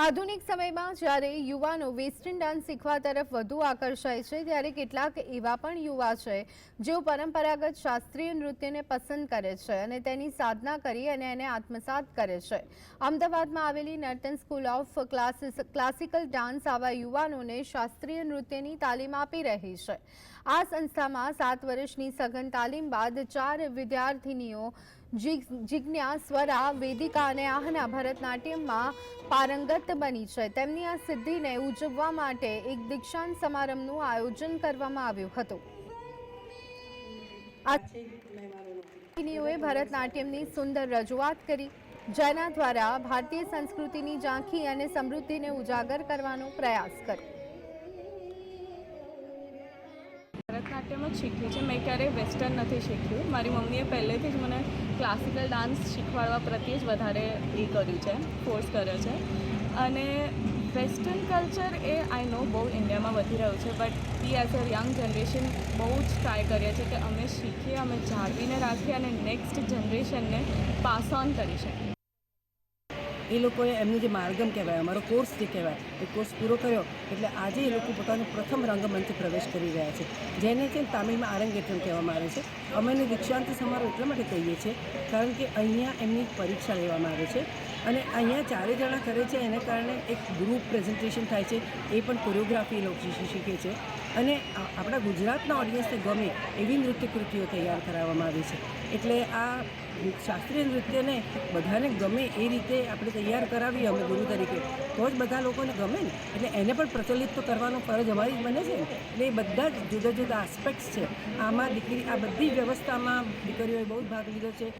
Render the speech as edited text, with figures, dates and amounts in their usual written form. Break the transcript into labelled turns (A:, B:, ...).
A: આધુનિક સમયમાં જ્યારે યુવાનો વેસ્ટર્ન ડાન્સ શીખવા તરફ વધુ આકર્ષાય છે, ત્યારે કેટલાક એવા પણ યુવા છે જેઓ પરંપરાગત શાસ્ત્રીય નૃત્યને પસંદ કરે છે અને તેની સાધના કરી અને એને આત્મસાત કરે છે. અમદાવાદમાં આવેલી Nartan school of classical dance આવા યુવાનોને શાસ્ત્રીય નૃત્યની તાલીમ આપી રહી છે. આ સંસ્થામાં 7 વર્ષની સઘન તાલીમ બાદ 4 વિદ્યાર્થીનીઓ જિજ્ઞા, સ્વરા, વેદિકા અને આહના ભરતનાટ્યમમાં પારંગત બની છે. તેમની આ સિદ્ધિને ઉજવવા માટે એક દીક્ષાંત સમારંભનું આયોજન કરવામાં આવ્યું હતું. આ ભરતનાટ્યમની સુંદર રજૂઆત કરી, જેના દ્વારા ભારતીય સંસ્કૃતિની ઝાંખી અને સમૃદ્ધિને ઉજાગર કરવાનો પ્રયાસ કર્યો.
B: ભરતનાટ્યમ જ શીખ્યું છે. મેં ક્યારેય વેસ્ટર્ન નથી શીખ્યું. મારી મમ્મીએ પહેલેથી જ મને ક્લાસિકલ ડાન્સ શીખવાડવા પ્રત્યે જ વધારે કર્યું છે, ફોર્સ કર્યો છે. અને વેસ્ટર્ન કલ્ચર આઈ નો બહુ ઇન્ડિયામાં વધી રહ્યું છે, but we as a young generation બહુ જ ટ્રાય કરીએ છીએ કે અમે શીખીએ, અમે જાળવીને રાખીએ અને નેક્સ્ટ જનરેશનને પાસ ઓન કરી શકીએ.
C: એ લોકોએ એમનું જે માર્ગમ કહેવાય, અમારો કોર્સ જે કહેવાય, એ કોર્સ પૂરો કર્યો એટલે આજે એ લોકો પોતાનો પ્રથમ રંગમંચે પ્રવેશ કરી રહ્યા છે, જેને છે તામિલમાં આરંગેટ્રમ કહેવામાં આવે છે. અમે એને દીક્ષાંત સમારોહ એટલા માટે કહીએ છીએ કારણ કે અહીંયા એમની પરીક્ષા લેવામાં આવે છે અને અહીંયા 4 જણા કરે છે. એને કારણે એક ગ્રુપ પ્રેઝન્ટેશન થાય છે, એ પણ કોરિયોગ્રાફી એ લોકો શીખે છે અને આપણા ગુજરાતના ઓડિયન્સને ગમે એવી નૃત્યકૃતિઓ તૈયાર કરાવવામાં આવી છે. એટલે આ શાસ્ત્રીય નૃત્યને બધાને ગમે એ રીતે આપણે તૈયાર કરાવીએ અમે ગુરુ તરીકે, તો જ બધા લોકોને ગમે ને. એટલે એને પણ પ્રચલિત તો કરવાનો ફરજ અમારી બને છે ને. એટલે એ બધા જ જુદા જુદા આસ્પેક્ટ્સ છે. આમાં આ બધી વ્યવસ્થામાં દીકરીઓએ બહુ જ ભાગ લીધો છે.